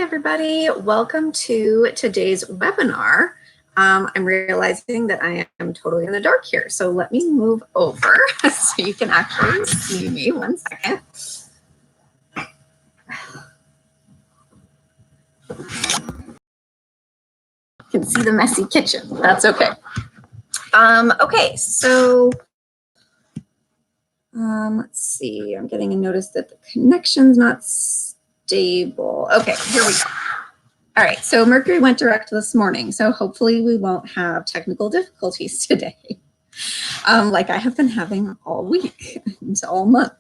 everybody. Welcome to today's webinar. I'm realizing that I am totally in the dark here, so let me move over so you can actually see me. 1 second. You can see the messy kitchen. That's okay. Okay, so let's see. I'm getting a notice that the connection's not stable. Okay, here we go. All right, so Mercury went direct this morning, so hopefully we won't have technical difficulties today, like I have been having all week and all month.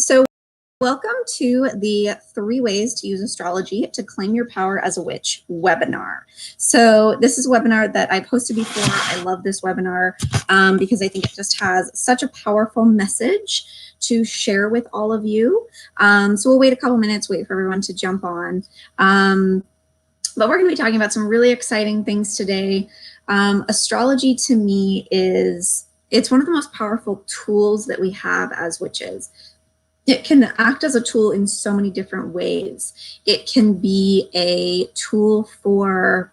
So welcome to the 3 ways to use astrology to claim your power as a witch webinar. So this is a webinar that I've hosted before. I love this webinar because I think it just has such a powerful message to share with all of you. So we'll wait a couple minutes, wait for everyone to jump on. But we're going to be talking about some really exciting things today. Astrology to me it's one of the most powerful tools that we have as witches. It can act as a tool in so many different ways. It can be a tool for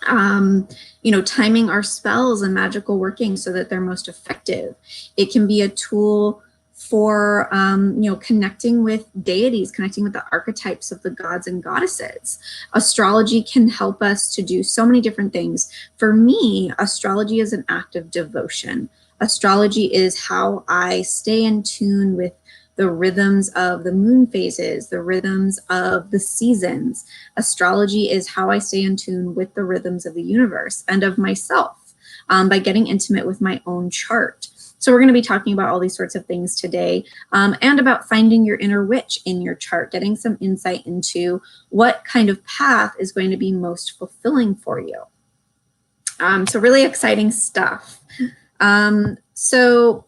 timing our spells and magical working so that they're most effective. It can be a tool for connecting with deities, connecting with the archetypes of the gods and goddesses. Astrology can help us to do so many different things. For me, astrology is an act of devotion. Astrology is how I stay in tune with the rhythms of the moon phases, the rhythms of the seasons. Astrology is how I stay in tune with the rhythms of the universe and of myself by getting intimate with my own chart. So we're going to be talking about all these sorts of things today and about finding your inner witch in your chart, getting some insight into what kind of path is going to be most fulfilling for you. So really exciting stuff. So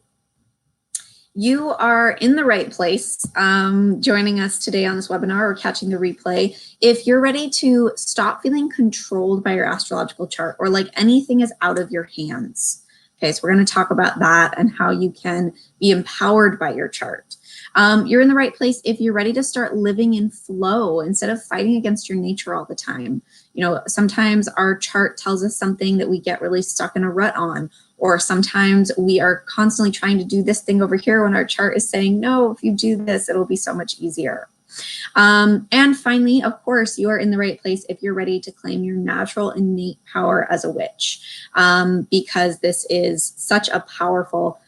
you are in the right place joining us today on this webinar or catching the replay. If you're ready to stop feeling controlled by your astrological chart or like anything is out of your hands. Okay, so we're going to talk about that and how you can be empowered by your chart. You're in the right place if you're ready to start living in flow instead of fighting against your nature all the time. You know, sometimes our chart tells us something that we get really stuck in a rut on, or sometimes we are constantly trying to do this thing over here when our chart is saying, no, if you do this, it'll be so much easier. And finally, of course, you are in the right place if you're ready to claim your natural innate power as a witch, because this is such a powerful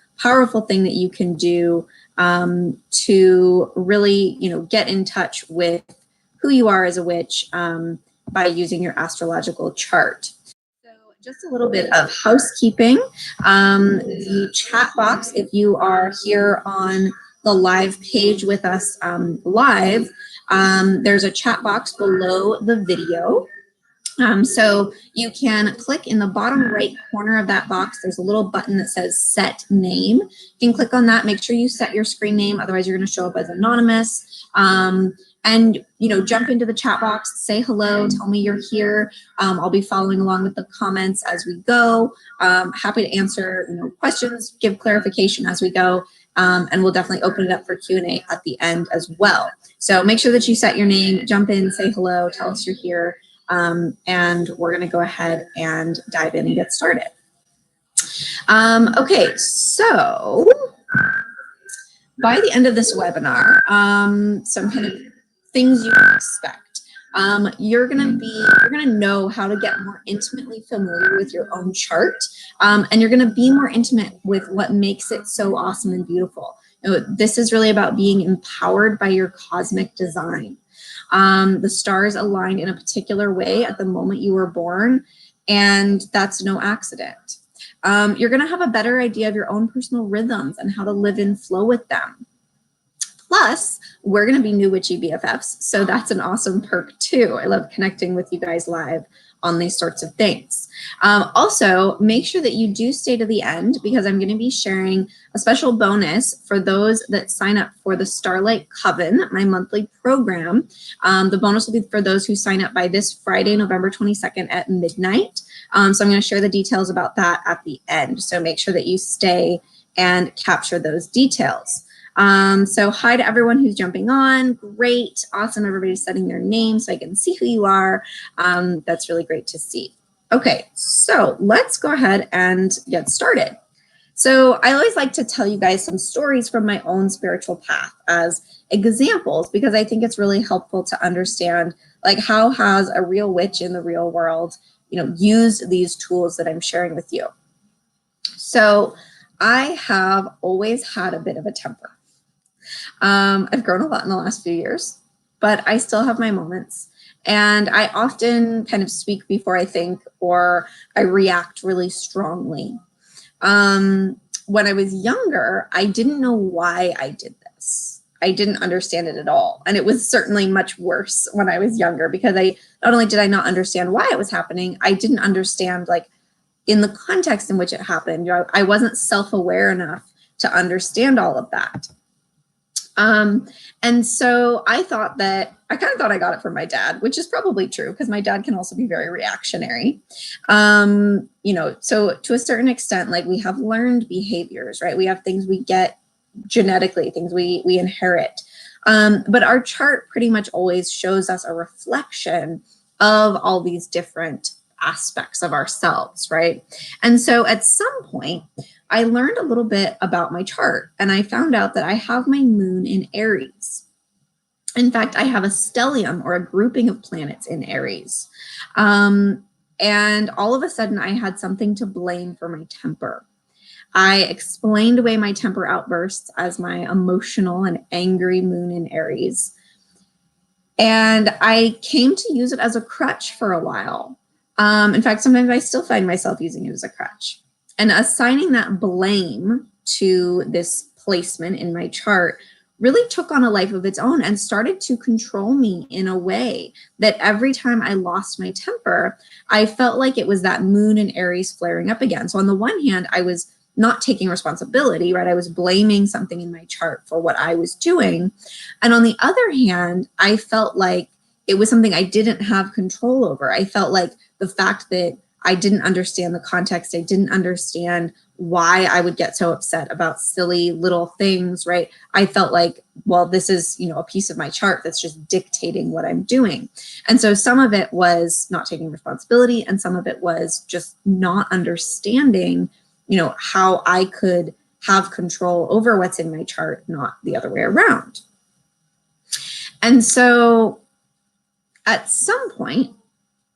thing that you can do to really, get in touch with who you are as a witch by using your astrological chart. So just a little bit of housekeeping. The chat box, if you are here on the live page with us live, there's a chat box below the video. So you can click in the bottom right corner of that box. There's a little button that says set name. You can click on that, make sure you set your screen name, otherwise you're going to show up as anonymous. And jump into the chat box, say hello, tell me you're here. I'll be following along with the comments as we go. Happy to answer questions, give clarification as we go. And we'll definitely open it up for Q&A at the end as well. So make sure that you set your name, jump in, say hello, tell us you're here. And we're going to go ahead and dive in and get started. Okay, so by the end of this webinar, some kind of things you can expect. You're gonna know how to get more intimately familiar with your own chart, and you're gonna be more intimate with what makes it so awesome and beautiful. This is really about being empowered by your cosmic design. The stars aligned in a particular way at the moment you were born, and that's no accident. You're going to have a better idea of your own personal rhythms and how to live in flow with them. Plus, we're going to be new witchy BFFs, so that's an awesome perk too. I love connecting with you guys live on these sorts of things. Also, make sure that you do stay to the end because I'm going to be sharing a special bonus for those that sign up for the Starlight Coven, my monthly program. The bonus will be for those who sign up by this Friday, November 22nd at midnight. So I'm going to share the details about that at the end. So make sure that you stay and capture those details. So hi to everyone who's jumping on. Great. Awesome. Everybody's setting their name so I can see who you are. That's really great to see. Okay, so let's go ahead and get started. So I always like to tell you guys some stories from my own spiritual path as examples, because I think it's really helpful to understand, like, how has a real witch in the real world, used these tools that I'm sharing with you. So I have always had a bit of a temper. I've grown a lot in the last few years, but I still have my moments. And I often kind of speak before I think, or I react really strongly. When I was younger, I didn't know why I did this. I didn't understand it at all. And it was certainly much worse when I was younger, because not only did I not understand why it was happening, I didn't understand, like, in the context in which it happened. I wasn't self-aware enough to understand all of that. And so I kind of thought I got it from my dad, which is probably true, because my dad can also be very reactionary. So to a certain extent, like, we have learned behaviors, right? We have things we get genetically, things we inherit. But our chart pretty much always shows us a reflection of all these different aspects of ourselves, right? And so at some point, I learned a little bit about my chart, and I found out that I have my moon in Aries. In fact, I have a stellium, or a grouping of planets, in Aries. And all of a sudden, I had something to blame for my temper. I explained away my temper outbursts as my emotional and angry moon in Aries. And I came to use it as a crutch for a while. In fact, sometimes I still find myself using it as a crutch. And assigning that blame to this placement in my chart really took on a life of its own and started to control me in a way that every time I lost my temper, I felt like it was that moon in Aries flaring up again. So on the one hand, I was not taking responsibility, right? I was blaming something in my chart for what I was doing. And on the other hand, I felt like it was something I didn't have control over. I felt like the fact that I didn't understand the context, I didn't understand why I would get so upset about silly little things, right? I felt like, well, this is, a piece of my chart that's just dictating what I'm doing. And so some of it was not taking responsibility, and some of it was just not understanding, how I could have control over what's in my chart, not the other way around. And so at some point,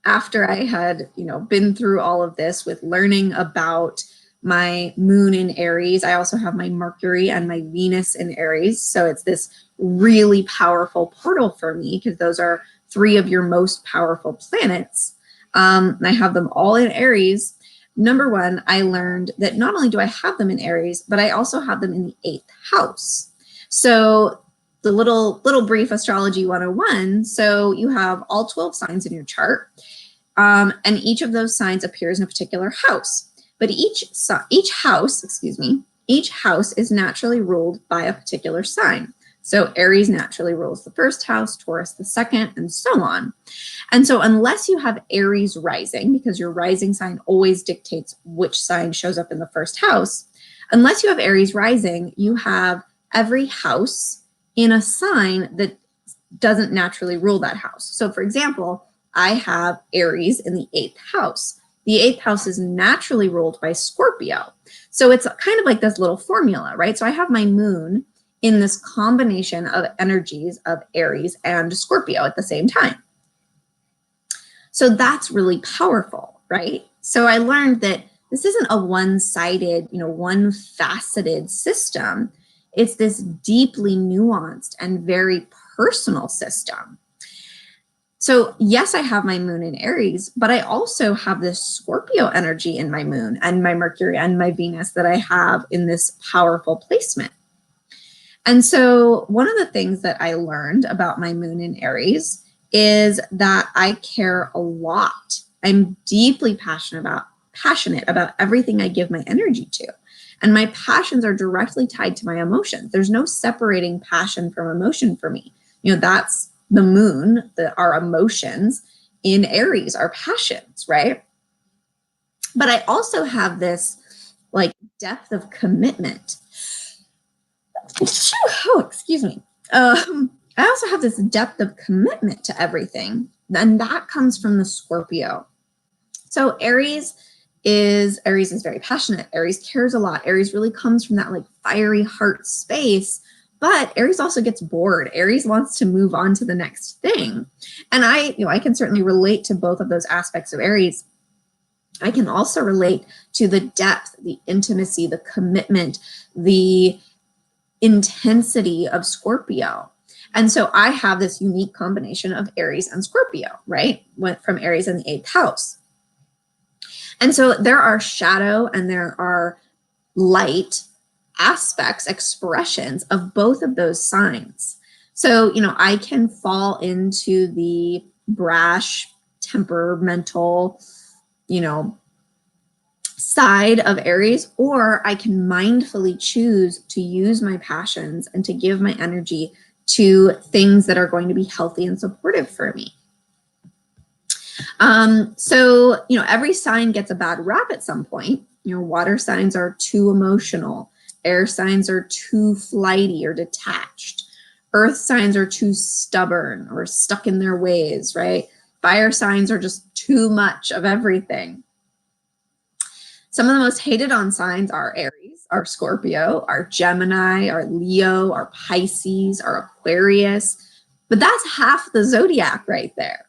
after I had, been through all of this with learning about my moon in Aries, I also have my Mercury and my Venus in Aries. So it's this really powerful portal for me, because those are 3 of your most powerful planets. And I have them all in Aries. Number one, I learned that not only do I have them in Aries, but I also have them in the 8th house. So the little brief astrology 101. So you have all 12 signs in your chart, and each of those signs appears in a particular house. But each house is naturally ruled by a particular sign. So Aries naturally rules the 1st house, Taurus the 2nd, and so on. And so unless you have Aries rising, because your rising sign always dictates which sign shows up in the 1st house, unless you have Aries rising, you have every house in a sign that doesn't naturally rule that house. So for example, I have Aries in the 8th house. The 8th house is naturally ruled by Scorpio. So it's kind of like this little formula, right? So I have my moon in this combination of energies of Aries and Scorpio at the same time. So that's really powerful, right? So I learned that this isn't a one-sided, one-faceted system. It's this deeply nuanced and very personal system. So yes, I have my moon in Aries, but I also have this Scorpio energy in my moon and my Mercury and my Venus that I have in this powerful placement. And so one of the things that I learned about my moon in Aries is that I care a lot. I'm deeply passionate about everything I give my energy to. And my passions are directly tied to my emotions. There's no separating passion from emotion for me. That's the moon, our emotions in Aries, our passions, right? But I also have this like depth of commitment. excuse me. I also have this depth of commitment to everything, and that comes from the Scorpio. So Aries is very passionate. Aries cares a lot. Aries really comes from that like fiery heart space, but Aries also gets bored. Aries wants to move on to the next thing. And I can certainly relate to both of those aspects of Aries. I can also relate to the depth, the intimacy, the commitment, the intensity of Scorpio. And so I have this unique combination of Aries and Scorpio, right? Went from Aries in the 8th house. And so there are shadow and there are light aspects, expressions of both of those signs. So, I can fall into the brash, temperamental, side of Aries, or I can mindfully choose to use my passions and to give my energy to things that are going to be healthy and supportive for me. So, every sign gets a bad rap at some point. Water signs are too emotional. Air signs are too flighty or detached. Earth signs are too stubborn or stuck in their ways, right? Fire signs are just too much of everything. Some of the most hated on signs are Aries, our Scorpio, our Gemini, our Leo, our Pisces, our Aquarius. But that's half the zodiac right there,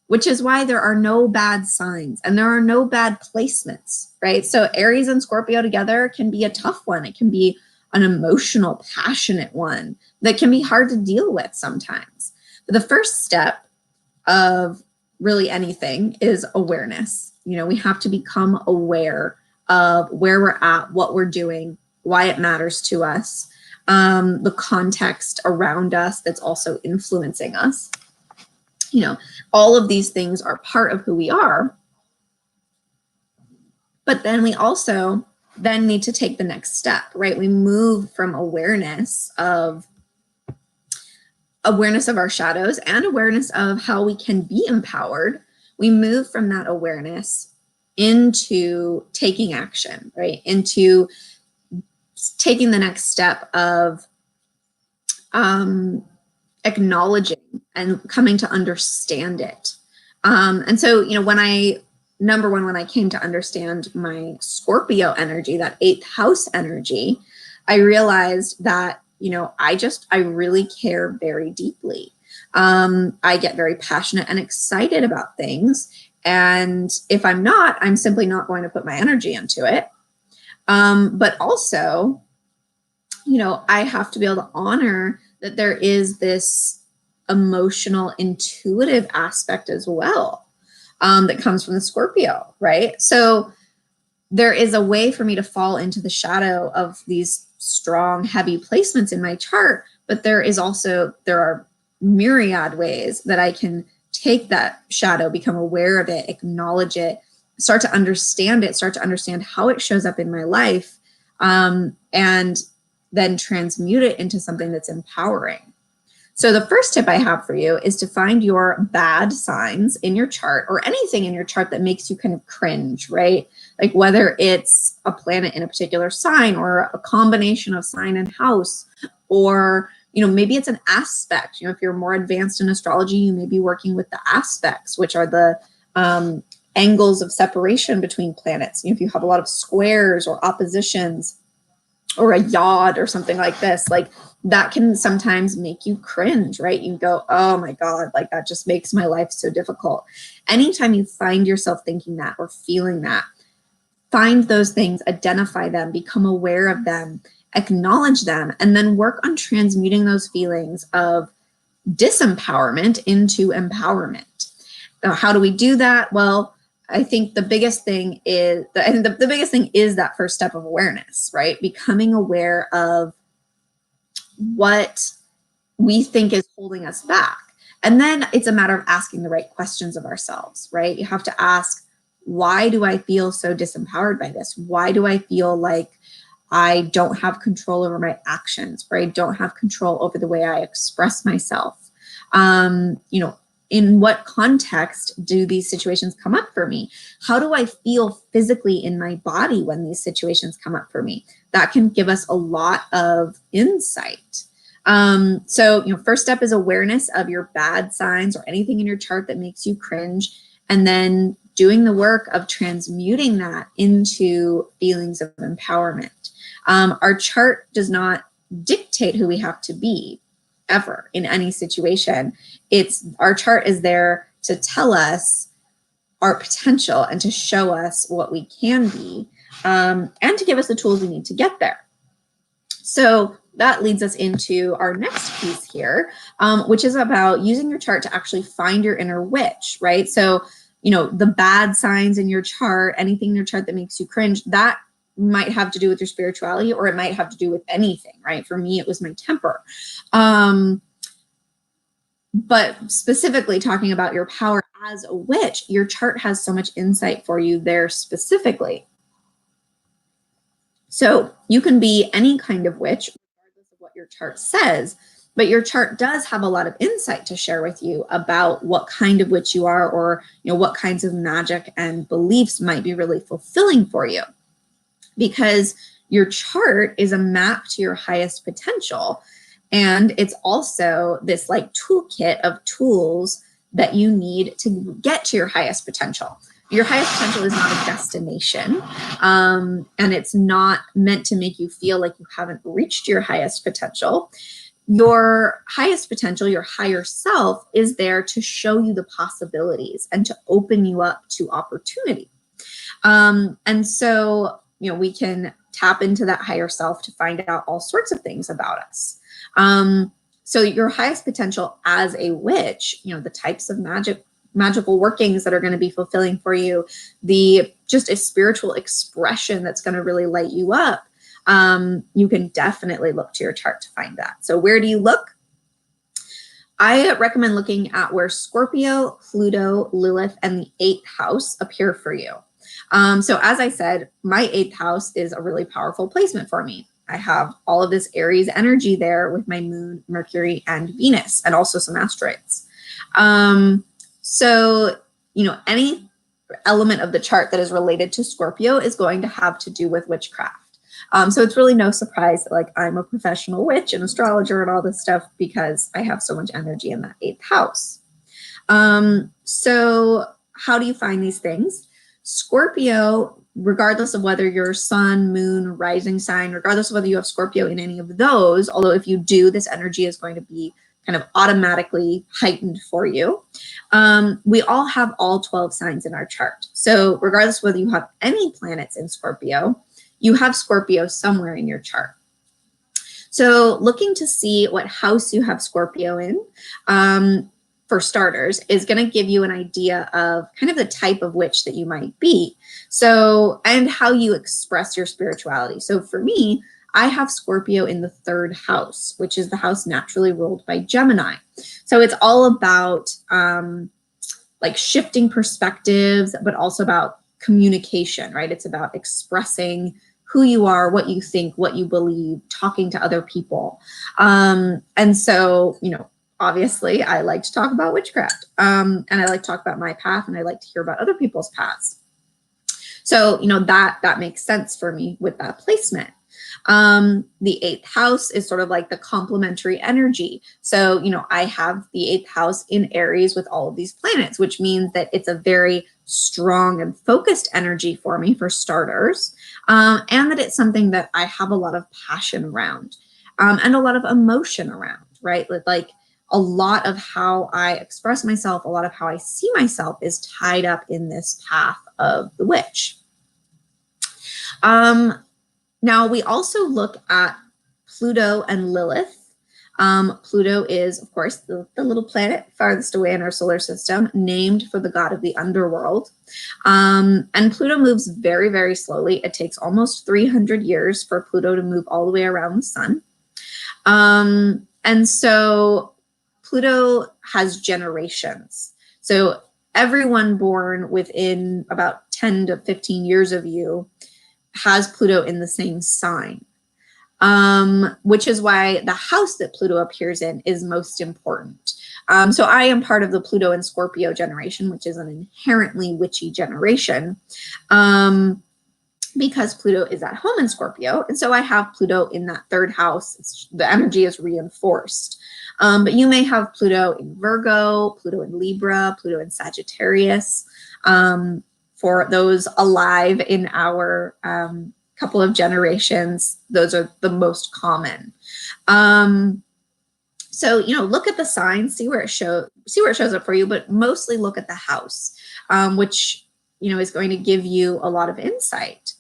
which is why there are no bad signs and there are no bad placements, right? So Aries and Scorpio together can be a tough one. It can be an emotional, passionate one that can be hard to deal with sometimes. But the first step of really anything is awareness. We have to become aware of where we're at, what we're doing, why it matters to us, the context around us that's also influencing us. All of these things are part of who we are. But then we also then need to take the next step, right? We move from awareness of our shadows and awareness of how we can be empowered. We move from that awareness into taking action, right? Into taking the next step of acknowledging and coming to understand it. And so, when I came to understand my Scorpio energy, that 8th house energy, I realized that, I really care very deeply. I get very passionate and excited about things. And if I'm not, I'm simply not going to put my energy into it. But also, I have to be able to honor that there is this emotional, intuitive aspect as well, that comes from the Scorpio, right? So there is a way for me to fall into the shadow of these strong, heavy placements in my chart, but there are myriad ways that I can take that shadow, become aware of it, acknowledge it, start to understand it, start to understand how it shows up in my life, and then transmute it into something that's empowering. So the first tip I have for you is to find your bad signs in your chart, or anything in your chart that makes you kind of cringe, right? Like whether it's a planet in a particular sign, or a combination of sign and house, or maybe it's an aspect. If you're more advanced in astrology, you may be working with the aspects, which are the angles of separation between planets. If you have a lot of squares or oppositions, or a yod or something like this, like that can sometimes make you cringe, right? You go, oh my God, like that just makes my life so difficult. Anytime you find yourself thinking that or feeling that, find those things, identify them, become aware of them, acknowledge them, and then work on transmuting those feelings of disempowerment into empowerment. Now, how do we do that? Well, I think the biggest thing is that first step of awareness, right? Becoming aware of what we think is holding us back. And then it's a matter of asking the right questions of ourselves, right? You have to ask, why do I feel so disempowered by this? Why do I feel like I don't have control over my actions, or I don't have control over the way I express myself? In what context do these situations come up for me? How do I feel physically in my body when these situations come up for me? That can give us a lot of insight. So, first step is awareness of your bad signs or anything in your chart that makes you cringe, and then doing the work of transmuting that into feelings of empowerment. Our chart does not dictate who we have to be ever in any situation. Our chart is there to tell us our potential and to show us what we can be, and to give us the tools we need to get there. So that leads us into our next piece here, which is about using your chart to actually find your inner witch, right? So, the bad signs in your chart, anything in your chart that makes you cringe, that might have to do with your spirituality, or it might have to do with anything, right? For me, it was my temper. But specifically talking about your power as a witch, your chart has so much insight for you there specifically. So you can be any kind of witch, regardless of what your chart says, but your chart does have a lot of insight to share with you about what kind of witch you are, or what kinds of magic and beliefs might be really fulfilling for you. Because your chart is a map to your highest potential, and it's also this like toolkit of tools that you need to get to your highest potential. Your highest potential is not a destination, and it's not meant to make you feel like you haven't reached your highest potential. Your highest potential, your higher self, is there to show you the possibilities and to open you up to opportunity. And so, we can tap into that higher self to find out all sorts of things about us. So your highest potential as a witch, the types of magical workings that are going to be fulfilling for you, just a spiritual expression that's going to really light you up. You can definitely look to your chart to find that. So where do you look? I recommend looking at where Scorpio, Pluto, Lilith, and the 8th house appear for you. So as I said, my 8th house is a really powerful placement for me. I have all of this Aries energy there with my moon, Mercury, and Venus, and also some asteroids. So, any element of the chart that is related to Scorpio is going to have to do with witchcraft. So it's really no surprise that I'm a professional witch and astrologer and all this stuff, because I have so much energy in that 8th house. So how do you find these things? Scorpio, regardless of whether you're sun, moon, rising sign, regardless of whether you have Scorpio in any of those, although if you do, this energy is going to be kind of automatically heightened for you. We all have all 12 signs in our chart. So regardless of whether you have any planets in Scorpio, you have Scorpio somewhere in your chart. So looking to see what house you have Scorpio in, for starters, is going to give you an idea of kind of the type of witch that you might be. So, and how you express your spirituality. So for me, I have Scorpio in the 3rd house, which is the house naturally ruled by Gemini. So it's all about shifting perspectives, but also about communication, right? It's about expressing who you are, what you think, what you believe, talking to other people. And so, obviously I like to talk about witchcraft, and I like to talk about my path, and I like to hear about other people's paths. So, that makes sense for me with that placement. The 8th house is sort of like the complementary energy. So, I have the 8th house in Aries with all of these planets, which means that it's a very strong and focused energy for me, for starters, and that it's something that I have a lot of passion around, and a lot of emotion around, right? Like a lot of how I express myself, a lot of how I see myself is tied up in this path of the witch. Now, we also look at Pluto and Lilith. Pluto is, of course, the little planet farthest away in our solar system, named for the god of the underworld. And Pluto moves very, very slowly. It takes almost 300 years for Pluto to move all the way around the sun. And so Pluto has generations. So everyone born within about 10 to 15 years of you has Pluto in the same sign, which is why the house that Pluto appears in is most important. So I am part of the Pluto and Scorpio generation, which is an inherently witchy generation. because Pluto is at home in Scorpio. And so I have Pluto in that third house. The energy is reinforced. But you may have Pluto in Virgo, Pluto in Libra, Pluto in Sagittarius. For those alive in our couple of generations, those are the most common. So, look at the signs, see where it shows up for you, but mostly look at the house, which, is going to give you a lot of insight.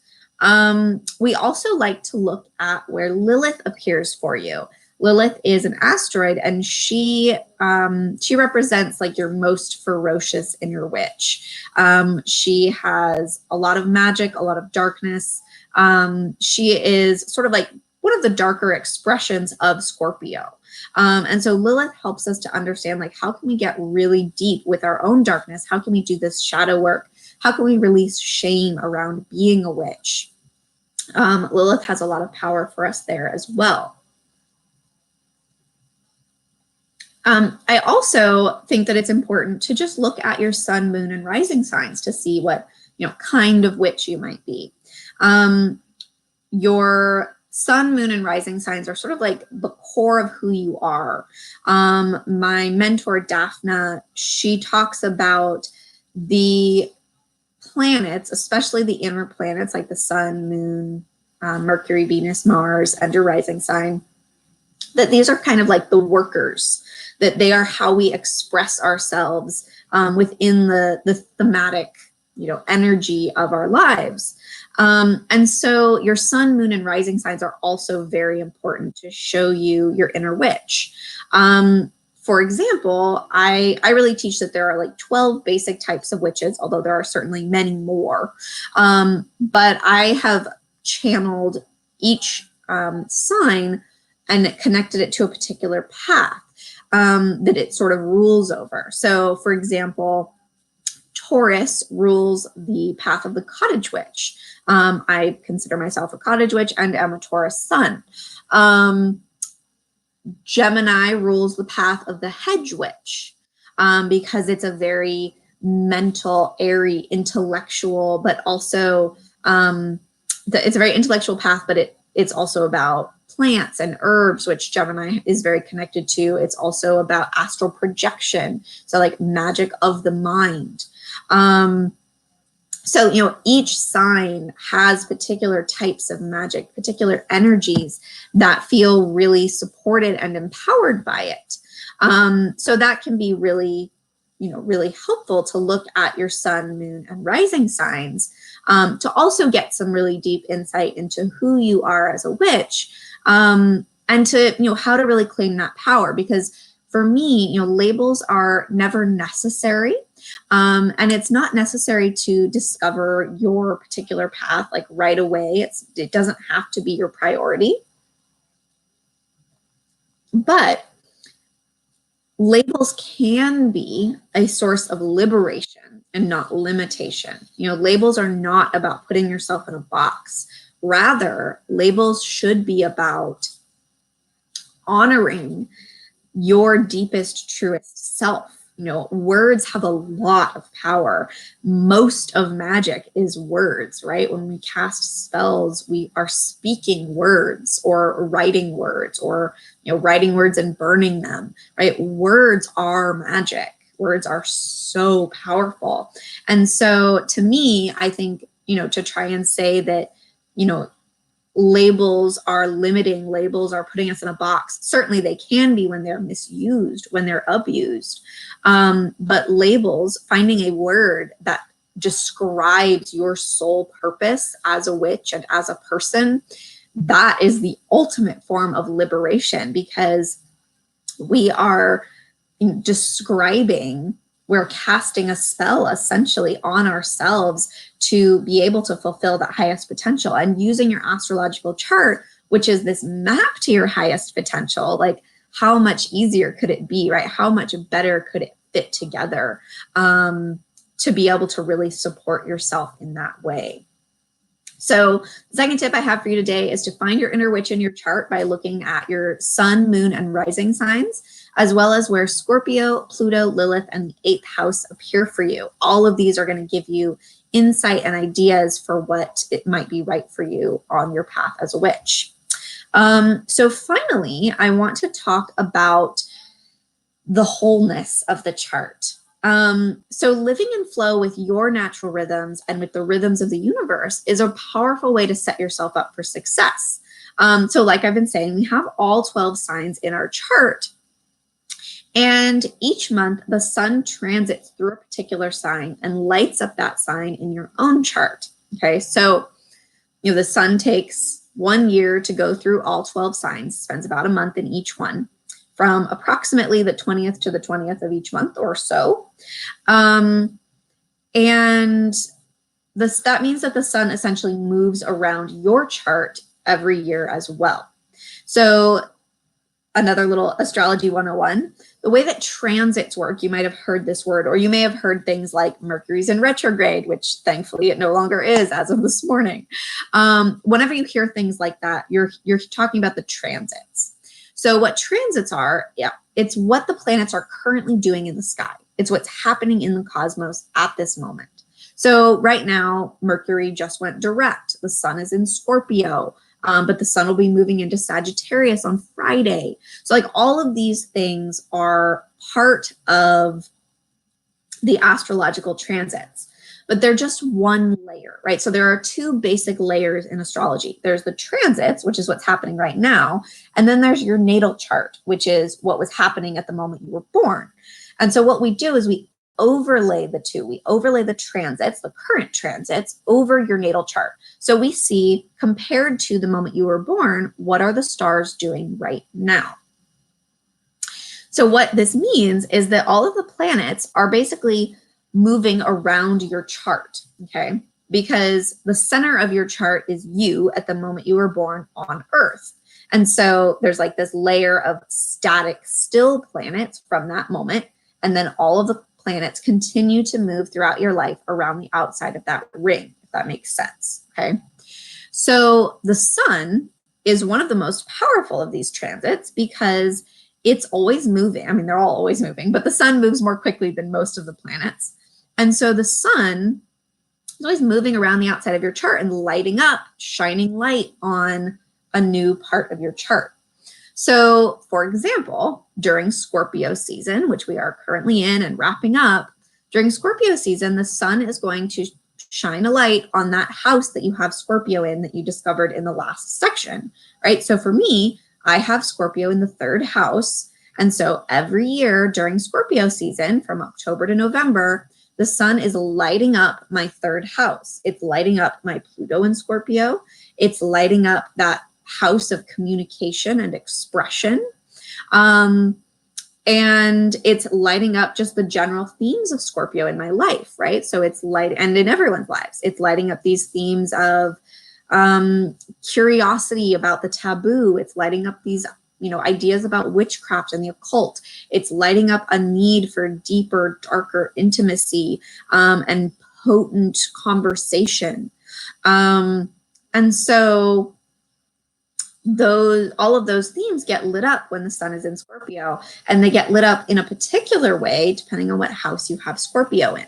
We also like to look at where Lilith appears for you. Lilith is an asteroid, and she represents like your most ferocious inner witch. She has a lot of magic, a lot of darkness. She is sort of like one of the darker expressions of Scorpio. And so Lilith helps us to understand, like, how can we get really deep with our own darkness? How can we do this shadow work? How can we release shame around being a witch? Lilith has a lot of power for us there as well. I also think that it's important to just look at your sun, moon, and rising signs to see what, kind of witch you might be. Your sun, moon, and rising signs are sort of like the core of who you are. My mentor, Daphne, she talks about the planets, especially the inner planets like the sun, moon, Mercury, Venus, Mars, and your rising sign, that these are kind of like the workers, that they are how we express ourselves within the thematic, energy of our lives. And so your sun, moon, and rising signs are also very important to show you your inner witch. For example, I really teach that there are like 12 basic types of witches, although there are certainly many more. But I have channeled each sign and connected it to a particular path that it sort of rules over. So, for example, Taurus rules the path of the cottage witch. I consider myself a cottage witch and am a Taurus sun. Gemini rules the path of the hedge witch because it's a very mental, airy, intellectual, but also it's a very intellectual path, but it's also about plants and herbs, which Gemini is very connected to. It's also about astral projection, so like magic of the mind. So, each sign has particular types of magic, particular energies that feel really supported and empowered by it. So that can be really, really helpful to look at your sun, moon, and rising signs to also get some really deep insight into who you are as a witch and to, how to really claim that power. Because for me, labels are never necessary. And it's not necessary to discover your particular path like right away. It doesn't have to be your priority. But labels can be a source of liberation and not limitation. Labels are not about putting yourself in a box. Rather, labels should be about honoring your deepest, truest self. Words have a lot of power. Most of magic is words, right? When we cast spells, we are speaking words or writing words or, writing words and burning them, right? Words are magic. Words are so powerful. And so to me, I think, to try and say that, labels are limiting, labels are putting us in a box. Certainly they can be when they're misused, when they're abused. But labels, finding a word that describes your sole purpose as a witch and as a person, that is the ultimate form of liberation, because we are describing, we're casting a spell essentially on ourselves to be able to fulfill that highest potential. And using your astrological chart, which is this map to your highest potential, like how much easier could it be, right? How much better could it fit together to be able to really support yourself in that way? So the second tip I have for you today is to find your inner witch in your chart by looking at your sun, moon, and rising signs, as well as where Scorpio, Pluto, Lilith, and the 8th house appear for you. All of these are going to give you insight and ideas for what it might be right for you on your path as a witch. So finally, I want to talk about the wholeness of the chart. So living in flow with your natural rhythms and with the rhythms of the universe is a powerful way to set yourself up for success. So like I've been saying, we have all 12 signs in our chart. And each month, the sun transits through a particular sign and lights up that sign in your own chart. Okay, so the sun takes 1 year to go through all 12 signs, spends about a month in each one, from approximately the 20th to the 20th of each month or so. And that means that the sun essentially moves around your chart every year as well. So another little astrology 101, the way that transits work, you might have heard this word, or you may have heard things like Mercury's in retrograde, which thankfully it no longer is as of this morning. Whenever you hear things like that, you're talking about the transits. So what transits are, it's what the planets are currently doing in the sky. It's what's happening in the cosmos at this moment. So right now, Mercury just went direct. The sun is in Scorpio. But the sun will be moving into Sagittarius on Friday. So like all of these things are part of the astrological transits, but they're just one layer, right? So there are two basic layers in astrology. There's the transits, which is what's happening right now. And then there's your natal chart, which is what was happening at the moment you were born. And so what we do is we overlay the two. We overlay the transits, the current transits, over your natal chart. So we see, compared to the moment you were born, what are the stars doing right now? So what this means is that all of the planets are basically moving around your chart, okay? Because the center of your chart is you at the moment you were born on Earth. And so there's like this layer of static, still planets from that moment. And then all of the planets continue to move throughout your life around the outside of that ring, if that makes sense, okay? So the sun is one of the most powerful of these transits because it's always moving. I mean, they're all always moving, but the sun moves more quickly than most of the planets. And so the sun is always moving around the outside of your chart and lighting up, shining light on a new part of your chart. So, for example, during Scorpio season, which we are currently in and wrapping up, during Scorpio season, the sun is going to shine a light on that house that you have Scorpio in that you discovered in the last section, right? So for me, I have Scorpio in the 3rd house. And so every year during Scorpio season, from October to November, the sun is lighting up my 3rd house. It's lighting up my Pluto in Scorpio. It's lighting up that house of communication and expression. And it's lighting up just the general themes of Scorpio in my life, right? So it's light, and in everyone's lives, it's lighting up these themes of curiosity about the taboo. It's lighting up these, ideas about witchcraft and the occult. It's lighting up a need for deeper, darker intimacy and potent conversation. And so all of those themes get lit up when the sun is in Scorpio, and they get lit up in a particular way depending on what house you have Scorpio in.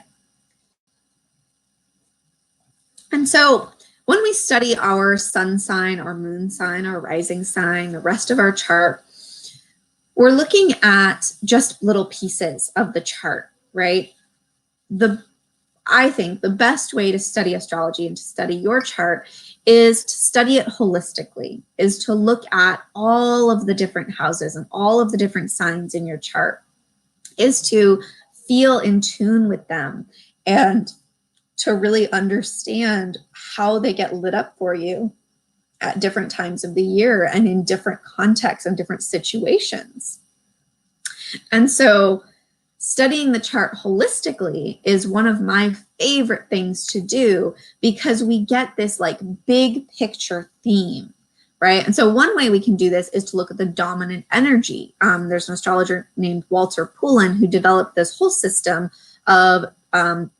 And so when we study our sun sign, our moon sign, our rising sign, the rest of our chart, we're looking at just little pieces of the chart, right? I think the best way to study astrology and to study your chart is to study it holistically, is to look at all of the different houses and all of the different signs in your chart, is to feel in tune with them and to really understand how they get lit up for you at different times of the year and in different contexts and different situations. And so studying the chart holistically is one of my favorite things to do because we get this like big picture theme, right? And so one way we can do this is to look at the dominant energy. There's an astrologer named Walter Pullen who developed this whole system of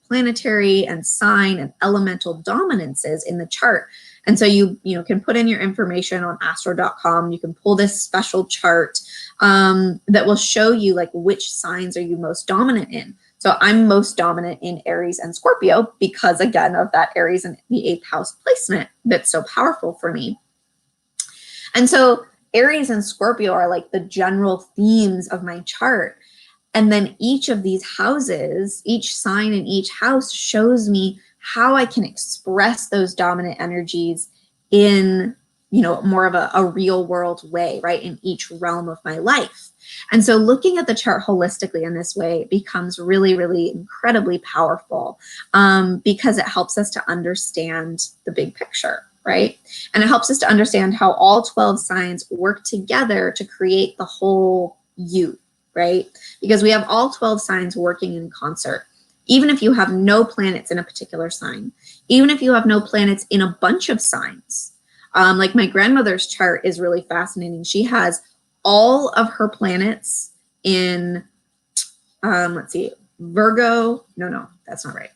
planetary and sign and elemental dominances in the chart. And so you can put in your information on astro.com. You can pull this special chart that will show you like which signs are you most dominant in. So I'm most dominant in Aries and Scorpio because, again, of that Aries and the 8th house placement that's so powerful for me. And so Aries and Scorpio are like the general themes of my chart. And then each of these houses, each sign in each house shows me how I can express those dominant energies in, you know, more of a real world way, right? In each realm of my life. And so looking at the chart holistically in this way becomes really, really incredibly powerful because it helps us to understand the big picture, right? And it helps us to understand how all 12 signs work together to create the whole you, right? Because we have all 12 signs working in concert. Even if you have no planets in a particular sign, even if you have no planets in a bunch of signs, like my grandmother's chart is really fascinating. She has all of her planets in, let's see, Virgo. No, that's not right.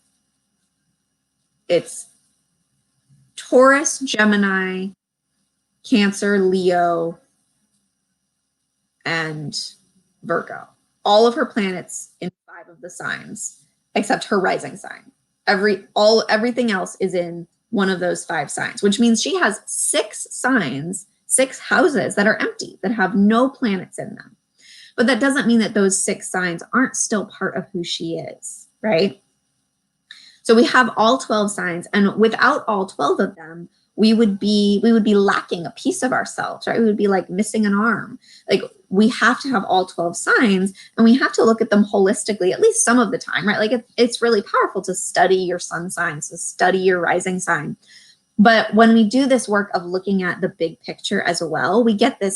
It's Taurus, Gemini, Cancer, Leo, and Virgo. All of her planets in 5 of the signs, except her rising sign. Everything else is in one of those 5 signs, which means she has 6 signs, 6 houses that are empty, that have no planets in them. But that doesn't mean that those 6 signs aren't still part of who she is, right? So we have all 12 signs, and without all 12 of them, we would be lacking a piece of ourselves, right? We would be like missing an arm. Like, we have to have all 12 signs, and we have to look at them holistically, at least some of the time, right? Like, it's really powerful to study your sun signs, to study your rising sign. But when we do this work of looking at the big picture as well, we get the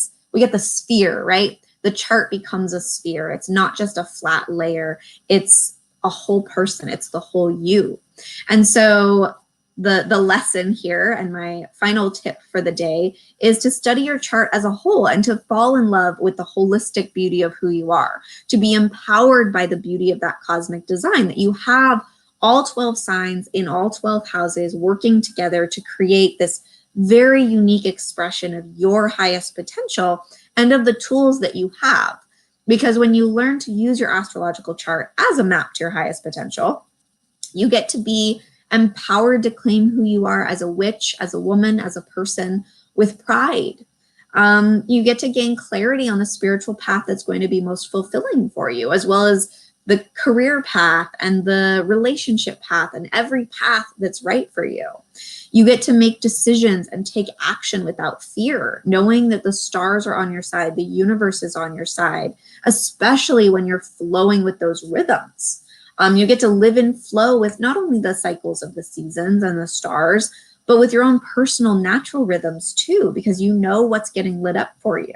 sphere, right? The chart becomes a sphere. It's not just a flat layer. It's a whole person. It's the whole you. And so the lesson here, and my final tip for the day, is to study your chart as a whole and to fall in love with the holistic beauty of who you are, to be empowered by the beauty of that cosmic design, that you have all 12 signs in all 12 houses working together to create this very unique expression of your highest potential and of the tools that you have. Because when you learn to use your astrological chart as a map to your highest potential, you get to be empowered to claim who you are as a witch, as a woman, as a person, with pride. You get to gain clarity on the spiritual path that's going to be most fulfilling for you, as well as the career path and the relationship path and every path that's right for you. You get to make decisions and take action without fear, knowing that the stars are on your side, the universe is on your side, especially when you're flowing with those rhythms. You get to live in flow with not only the cycles of the seasons and the stars, but with your own personal natural rhythms too, because you know what's getting lit up for you.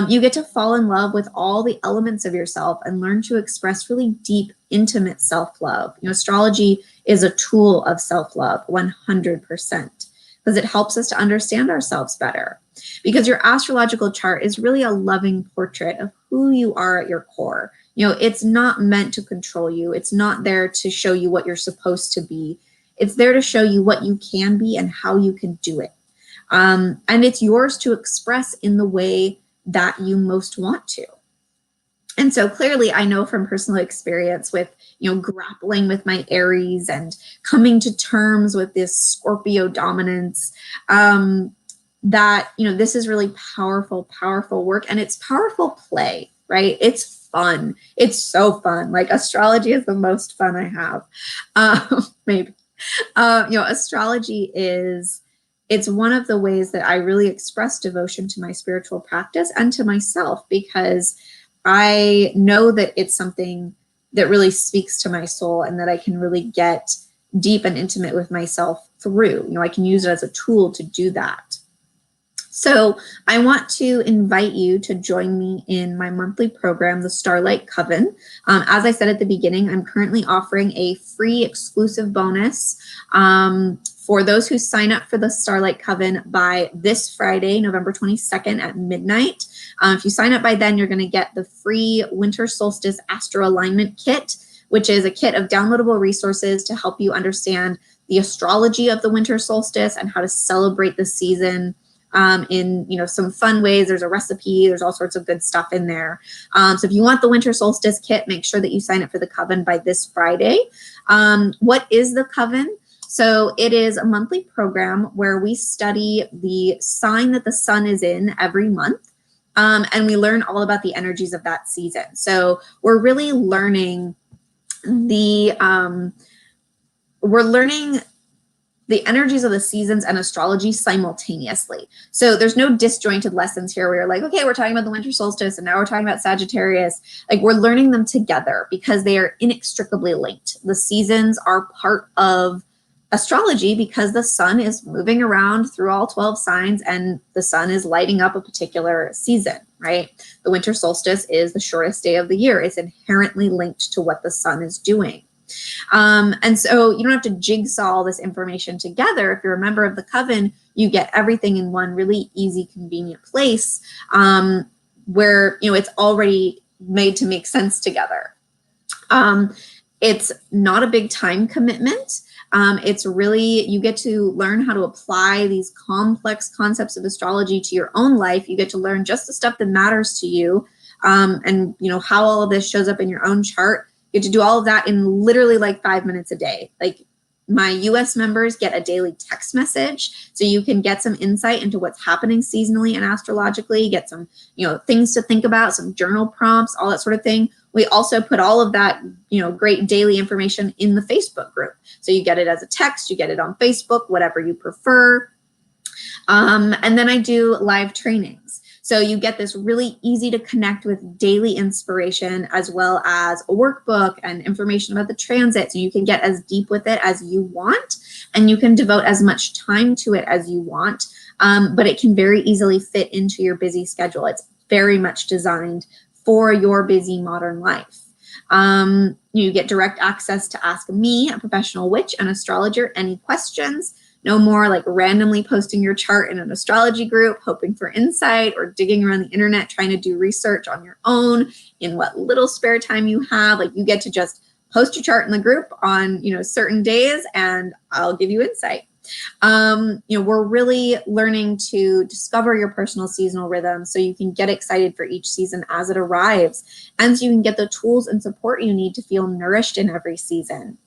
You get to fall in love with all the elements of yourself and learn to express really deep, intimate self-love. You know, astrology is a tool of self-love, 100%, because it helps us to understand ourselves better. Because your astrological chart is really a loving portrait of who you are at your core. You know, it's not meant to control you. It's not there to show you what you're supposed to be. It's there to show you what you can be and how you can do it. And it's yours to express in the way that you most want to. And so clearly I know from personal experience with, you know, grappling with my Aries and coming to terms with this Scorpio dominance, that, you know, this is really powerful work, and it's powerful play, right? It's fun. It's so fun. Like, astrology is the most fun I have. Maybe, you know, astrology it's one of the ways that I really express devotion to my spiritual practice and to myself, because I know that it's something that really speaks to my soul and that I can really get deep and intimate with myself through. You know, I can use it as a tool to do that. So I want to invite you to join me in my monthly program, the Starlight Coven. As I said at the beginning, I'm currently offering a free exclusive bonus for those who sign up for the Starlight Coven by this Friday, November 22nd at midnight. If you sign up by then, you're going to get the free Winter Solstice Astro Alignment Kit, which is a kit of downloadable resources to help you understand the astrology of the winter solstice and how to celebrate the season in, you know, some fun ways. There's a recipe, there's all sorts of good stuff in there. So if you want the winter solstice kit, make sure that you sign up for the Coven by this Friday. What is the Coven? So it is a monthly program where we study the sign that the sun is in every month. And we learn all about the energies of that season. So we're really learning the energies of the seasons and astrology simultaneously. So there's no disjointed lessons here where you're like, okay, we're talking about the winter solstice and now we're talking about Sagittarius. Like, we're learning them together because they are inextricably linked. The seasons are part of astrology because the sun is moving around through all 12 signs and the sun is lighting up a particular season, right? The winter solstice is the shortest day of the year. It's inherently linked to what the sun is doing. And so you don't have to jigsaw all this information together. If you're a member of the Coven, you get everything in one really easy, convenient place where, you know, it's already made to make sense together. It's not a big time commitment. It's really, you get to learn how to apply these complex concepts of astrology to your own life. You get to learn just the stuff that matters to you, and, you know, how all of this shows up in your own chart. You get to do all of that in literally like 5 minutes a day. Like, my US members get a daily text message, so you can get some insight into what's happening seasonally and astrologically, get some, you know, things to think about, some journal prompts, all that sort of thing. We also put all of that, you know, great daily information in the Facebook group. So you get it as a text, you get it on Facebook, whatever you prefer. And then I do live trainings. So you get this really easy to connect with daily inspiration, as well as a workbook and information about the transit. So you can get as deep with it as you want, and you can devote as much time to it as you want. But it can very easily fit into your busy schedule. It's very much designed for your busy modern life. You get direct access to ask me, a professional witch and astrologer, any questions. No more like randomly posting your chart in an astrology group, hoping for insight, or digging around the internet trying to do research on your own in what little spare time you have. Like, you get to just post your chart in the group on, you know, certain days, and I'll give you insight. You know, we're really learning to discover your personal seasonal rhythm so you can get excited for each season as it arrives, and so you can get the tools and support you need to feel nourished in every season.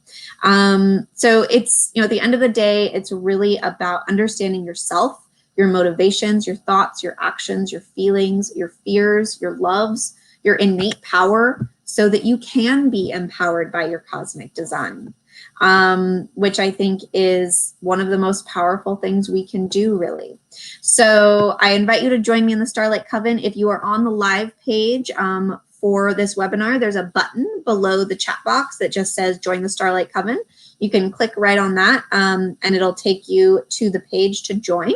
So it's, you know, at the end of the day, it's really about understanding yourself, your motivations, your thoughts, your actions, your feelings, your fears, your loves, your innate power, so that you can be empowered by your cosmic design. Which I think is one of the most powerful things we can do, really. So I invite you to join me in the Starlight Coven. If you are on the live page for this webinar, there's a button below the chat box that just says join the Starlight Coven. You can click right on that, and it'll take you to the page to join.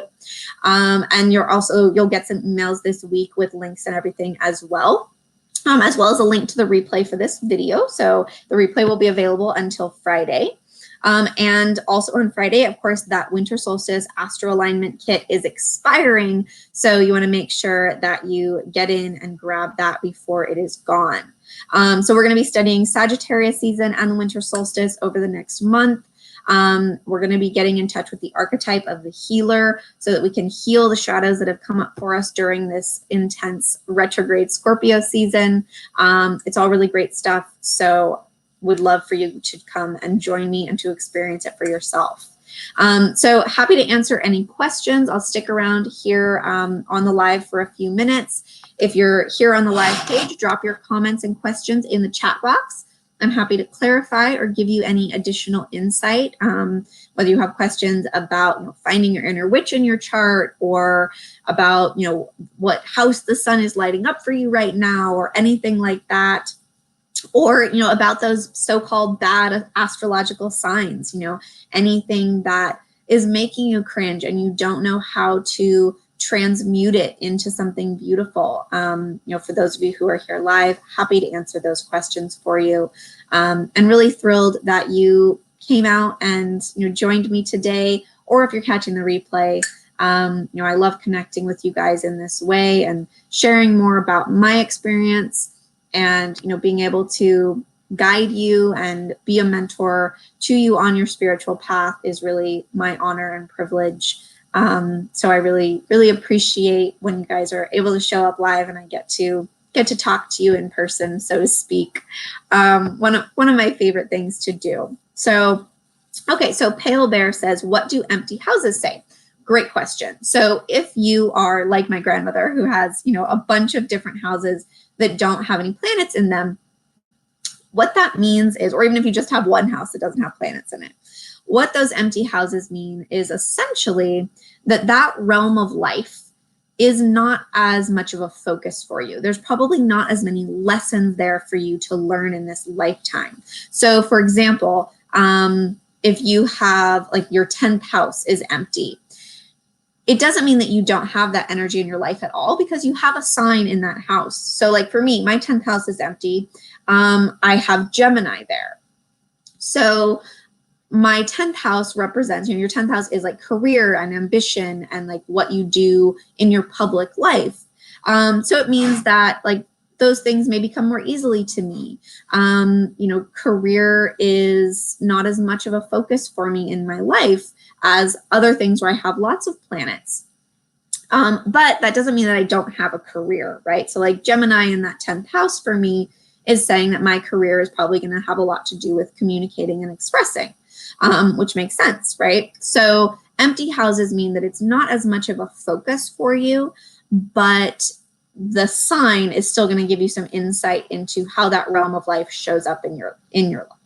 And you'll get some emails this week with links and everything as well. As well as a link to the replay for this video. So the replay will be available until Friday. And also on Friday, of course, that winter solstice astro alignment kit is expiring. So you want to make sure that you get in and grab that before it is gone. So we're going to be studying Sagittarius season and the winter solstice over the next month. We're going to be getting in touch with the archetype of the healer so that we can heal the shadows that have come up for us during this intense retrograde Scorpio season. It's all really great stuff. So would love for you to come and join me and to experience it for yourself. So happy to answer any questions. I'll stick around here on the live for a few minutes. If you're here on the live page, drop your comments and questions in the chat box. I'm happy to clarify or give you any additional insight, whether you have questions about, you know, finding your inner witch in your chart, or about, you know, what house the sun is lighting up for you right now, or anything like that, or, you know, about those so-called bad astrological signs, you know, anything that is making you cringe and you don't know how to transmute it into something beautiful. You know, for those of you who are here live, happy to answer those questions for you. And really thrilled that you came out and, you know, joined me today, or if you're catching the replay. You know, I love connecting with you guys in this way and sharing more about my experience, and, you know, being able to guide you and be a mentor to you on your spiritual path is really my honor and privilege. So I really, really appreciate when you guys are able to show up live and I get to talk to you in person, so to speak. One of my favorite things to do. So, okay, so Pale Bear says, what do empty houses say? Great question. So if you are like my grandmother who has, a bunch of different houses that don't have any planets in them, what that means is, or even if you just have one house that doesn't have planets in it, what those empty houses mean is essentially that realm of life is not as much of a focus for you. There's probably not as many lessons there for you to learn in this lifetime. So for example, if you have like your 10th house is empty, it doesn't mean that you don't have that energy in your life at all because you have a sign in that house. So like for me, my 10th house is empty. I have Gemini there. So my 10th house represents, your 10th house is like career and ambition and like what you do in your public life. So it means that like those things may become more easily to me. Career is not as much of a focus for me in my life as other things where I have lots of planets. But that doesn't mean that I don't have a career, right? So like Gemini in that 10th house for me is saying that my career is probably going to have a lot to do with communicating and expressing, which makes sense, right? So empty houses mean that it's not as much of a focus for you, but the sign is still going to give you some insight into how that realm of life shows up in your life.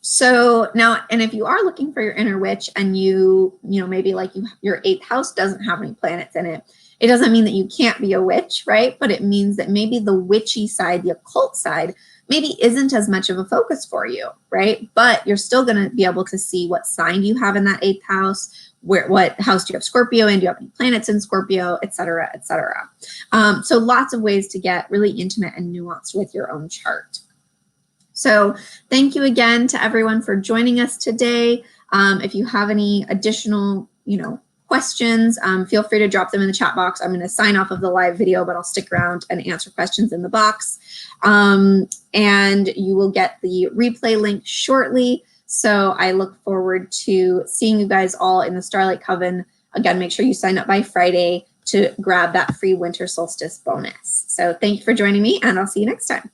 So now, and if you are looking for your inner witch and maybe like your 8th house doesn't have any planets in it, it doesn't mean that you can't be a witch, right? But it means that maybe the witchy side, the occult side, maybe isn't as much of a focus for you, right? But you're still going to be able to see what sign you have in that 8th house, what house do you have Scorpio in, do you have any planets in Scorpio, et cetera, et cetera. So lots of ways to get really intimate and nuanced with your own chart. So thank you again to everyone for joining us today. If you have any additional, questions, feel free to drop them in the chat box. I'm going to sign off of the live video, but I'll stick around and answer questions in the box. And you will get the replay link shortly. So I look forward to seeing you guys all in the Starlight Coven. Again, make sure you sign up by Friday to grab that free winter solstice bonus. So thank you for joining me, and I'll see you next time.